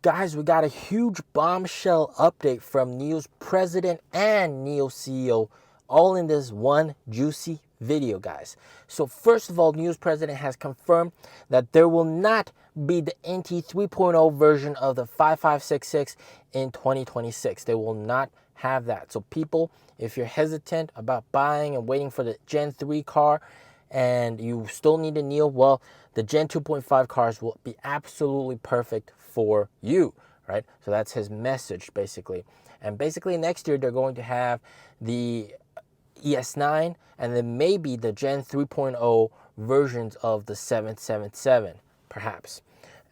Guys, we got a huge bombshell update from NIO's president and NIO CEO, all in this one juicy video, guys. So first of all, NIO's president has confirmed that there will not be the NT 3.0 version of the 5566 in 2026. They will not have that. So people, if you're hesitant about buying and waiting for the Gen 3 car and you still need a NIO, well, the Gen 2.5 cars will be absolutely perfect for you, right? So that's his message, basically. And basically next year, they're going to have the ES9 and then maybe the Gen 3.0 versions of the 777, perhaps.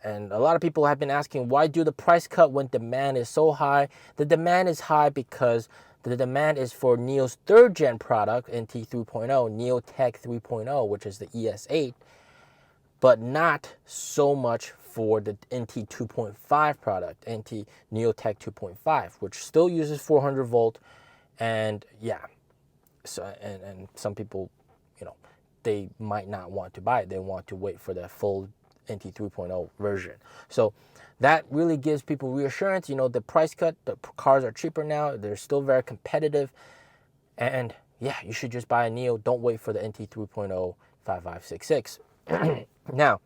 And a lot of people have been asking, why do the price cut when demand is so high? The demand is high because the demand is for NIO's third gen product, NT 3.0, NIO Tech 3.0, which is the ES8, but not so much for the NT 2.5 product, NT NIO Tech 2.5, which still uses 400 volt. And yeah, so and some people, they might not want to buy it. They want to wait for the full NT 3.0 version. So that really gives people reassurance. The price cut, the cars are cheaper now. They're still very competitive. And yeah, you should just buy a NIO. Don't wait for the NT 3.0 5566. Now,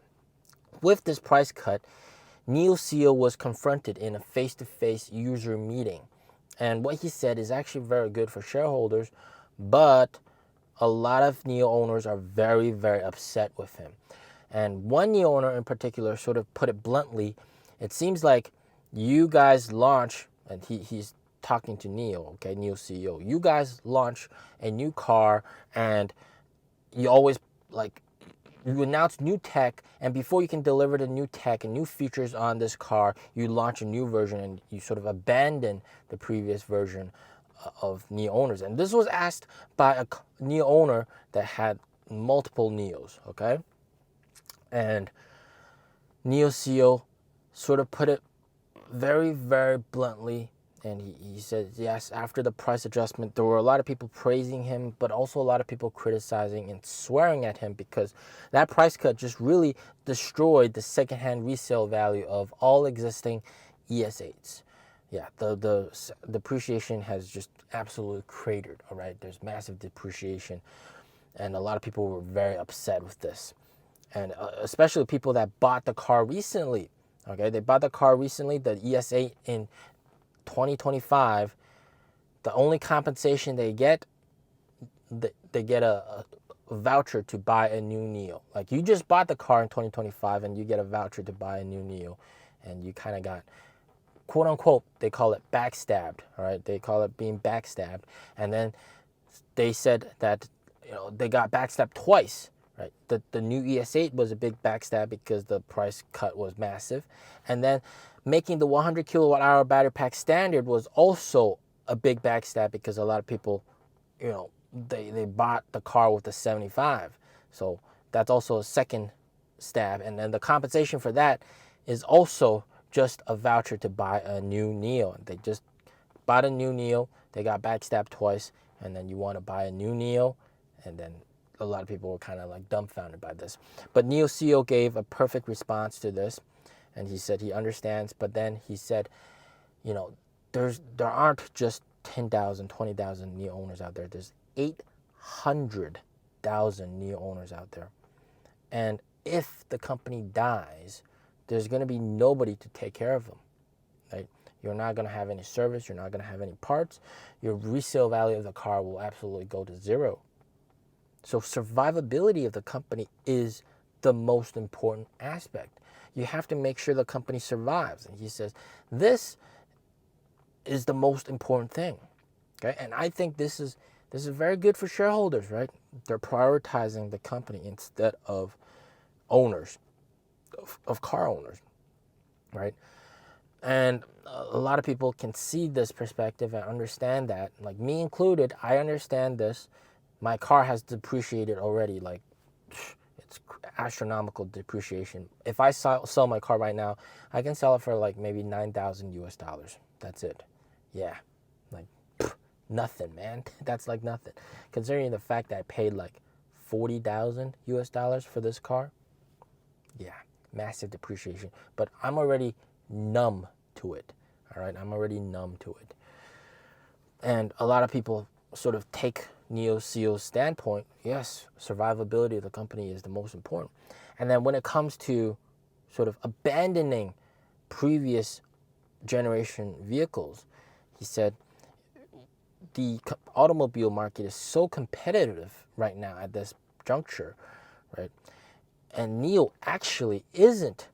with this price cut, NIO CEO was confronted in a face-to-face user meeting. And what he said is actually very good for shareholders, but a lot of NIO owners are very, very upset with him. And one NIO owner in particular sort of put it bluntly, it seems like you guys launch, and he's talking to NIO, okay, NIO CEO, you guys launch a new car and you always you announce new tech, and before you can deliver the new tech and new features on this car, you launch a new version and you sort of abandon the previous version of NIO owners. And this was asked by a NIO owner that had multiple NIOs, okay? And NIO CEO sort of put it very, very bluntly. And he said, yes, after the price adjustment, there were a lot of people praising him, but also a lot of people criticizing and swearing at him because that price cut just really destroyed the secondhand resale value of all existing ES8s. Yeah, the depreciation has just absolutely cratered, all right? There's massive depreciation, and a lot of people were very upset with this. And especially people that bought the car recently, okay? They bought the car recently, the ES8 in 2025, the only compensation they get a voucher to buy a new NIO. Like, you just bought the car in 2025 and you get a voucher to buy a new NIO, and you kind of got, quote unquote, they call it backstabbed, all right? They call it being backstabbed. And then they said that they got backstabbed twice, right? The new ES8 was a big backstab because the price cut was massive, and then making the 100 kilowatt hour battery pack standard was also a big backstab because a lot of people, they bought the car with the 75. So that's also a second stab. And then the compensation for that is also just a voucher to buy a new NIO. They just bought a new NIO, they got backstabbed twice, and then you want to buy a new NIO, and then a lot of people were kind of like dumbfounded by this. But NIO CEO gave a perfect response to this. And he said he understands, but then he said, there aren't just 10,000, 20,000 NIO owners out there. There's 800,000 NIO owners out there. And if the company dies, there's going to be nobody to take care of them, right? You're not going to have any service. You're not going to have any parts. Your resale value of the car will absolutely go to zero. So survivability of the company is the most important aspect. You have to make sure the company survives. And he says, this is the most important thing. Okay. And I think this is very good for shareholders, right? They're prioritizing the company instead of owners, of car owners, right? And a lot of people can see this perspective and understand that. Like me included, I understand this. My car has depreciated already, like it's astronomical depreciation. If I sell my car right now, I can sell it for like maybe $9,000 US. That's it. Yeah, like nothing, man. That's like nothing. Considering the fact that I paid like $40,000 US for this car. Yeah, massive depreciation. But I'm already numb to it. All right, I'm already numb to it. And a lot of people sort of take NIO CEO's standpoint. Yes, survivability of the company is the most important. And then when it comes to sort of abandoning previous generation vehicles, he said the automobile market is so competitive right now at this juncture, right? And NIO actually isn't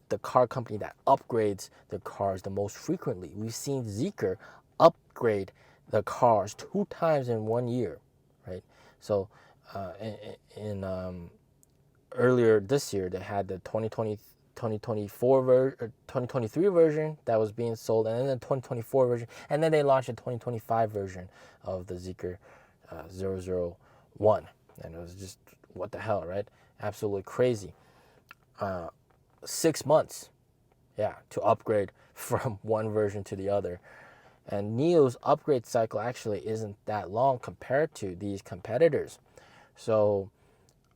the car company that upgrades the cars the most frequently. We've seen Zeekr upgrade the cars 2 times in 1 year, right? So earlier this year, they had the 2023 version that was being sold, and then the 2024 version, and then they launched a 2025 version of the Zeekr 001, and it was just, what the hell, right? Absolutely crazy. 6 months, yeah, to upgrade from one version to the other. And NIO's upgrade cycle actually isn't that long compared to these competitors. So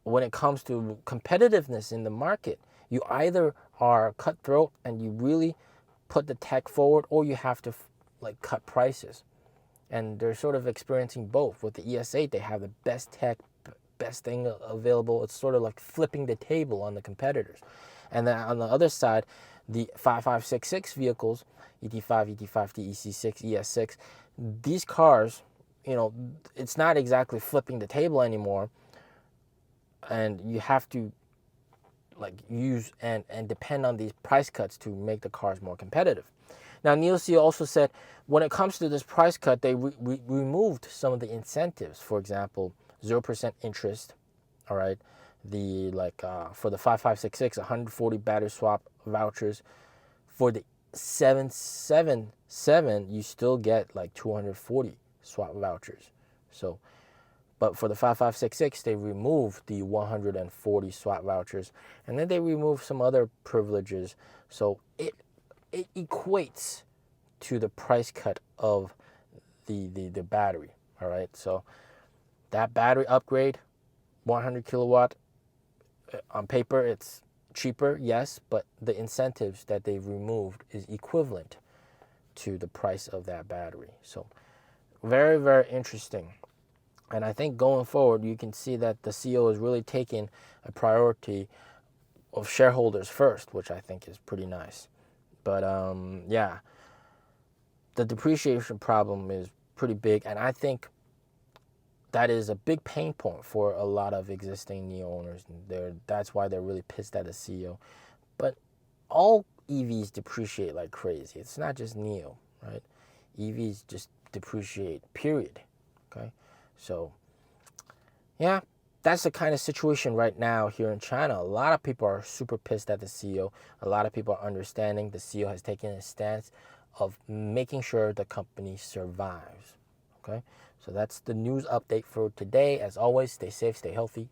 when it comes to competitiveness in the market, you either are cutthroat and you really put the tech forward, or you have to like cut prices. And they're sort of experiencing both. With the ES8, they have the best tech, best thing available. It's sort of like flipping the table on the competitors. And then on the other side, the 5566 vehicles, ET5, ET5T, EC6, ES6, these cars, you know, it's not exactly flipping the table anymore. And you have to like use and depend on these price cuts to make the cars more competitive. Now, NIO CEO also said when it comes to this price cut, they removed some of the incentives. For example, 0% interest, all right? The for the 5566, 140 battery swap vouchers. For the 777, you still get like 240 swap vouchers. So, but for the 5566, they removed the 140 swap vouchers, and then they removed some other privileges. So it equates to the price cut of the battery. All right. So that battery upgrade, 100 kilowatt, on paper it's cheaper, yes, but the incentives that they've removed is equivalent to the price of that battery. So very, very interesting. And I think going forward, you can see that the CEO is really taking a priority of shareholders first, which I think is pretty nice. But yeah, the depreciation problem is pretty big, and I think that is a big pain point for a lot of existing NIO owners. That's why they're really pissed at the CEO. But all EVs depreciate like crazy. It's not just NIO, right? EVs just depreciate, period. Okay, so yeah, that's the kind of situation right now here in China. A lot of people are super pissed at the CEO. A lot of people are understanding the CEO has taken a stance of making sure the company survives. Okay, so that's the news update for today. As always, stay safe, stay healthy.